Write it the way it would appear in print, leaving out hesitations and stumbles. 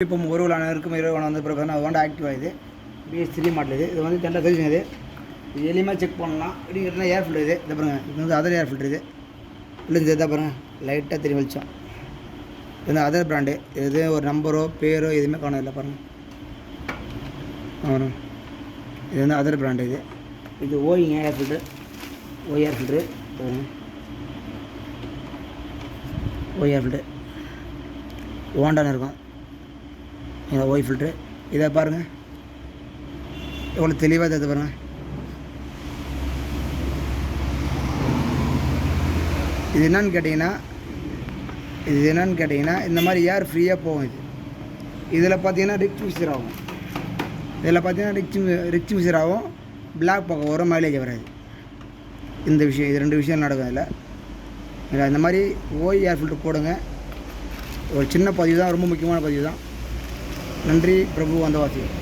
இப்போ ஒரு இருக்கும் 20 வந்து பிறகு ஹோண்டா ஆக்டிவா இது BS3 மாடல் இது வந்து டெண்டர் சர்வீஸ் இது எளிமையாக செக் பண்ணலாம். இப்படி ஏர் ஃபில்டர் இது பாருங்க. இது வந்து அதர் ஏர் ஃபில்டர் இது இல்லை இதாக பாருங்கள் லைட்டாக தெரிய வெளிச்சம். இது வந்து அதர் பிராண்டு. இது ஒரு நம்பரோ பேரோ எதுவுமே காணும் இல்லை பாருங்கள். ஆமாம் இது வந்து அதர் பிராண்டு. இது ஓயிங்க air filter air filter air filter ஹோண்டான்னு இருக்கும். இந்த ஓய் ஃபில்ட்ரு இதை பாருங்கள் எவ்வளோ தெளிவாக தெரியுது பாருங்கள். இது என்னன்னு கேட்டிங்கன்னா இந்த மாதிரி ஏர் ஃப்ரீயாக போகும். இதில் பார்த்தீங்கன்னா ரிச் மிக்சர் ஆகும். ரிச் மிக்சர் ஆகும். பிளாக் பக்கம் வரும், மைலேஜ் வராது. இந்த விஷயம் இது 2 விஷயம் நடக்கும் இதில். இந்த மாதிரி ஓய் ஏர் ஃபில்ட்ரு போடுங்க. ஒரு சின்ன பதிவு தான், ரொம்ப முக்கியமான பதிவு தான். நன்றி பிரபு வந்தவாசி.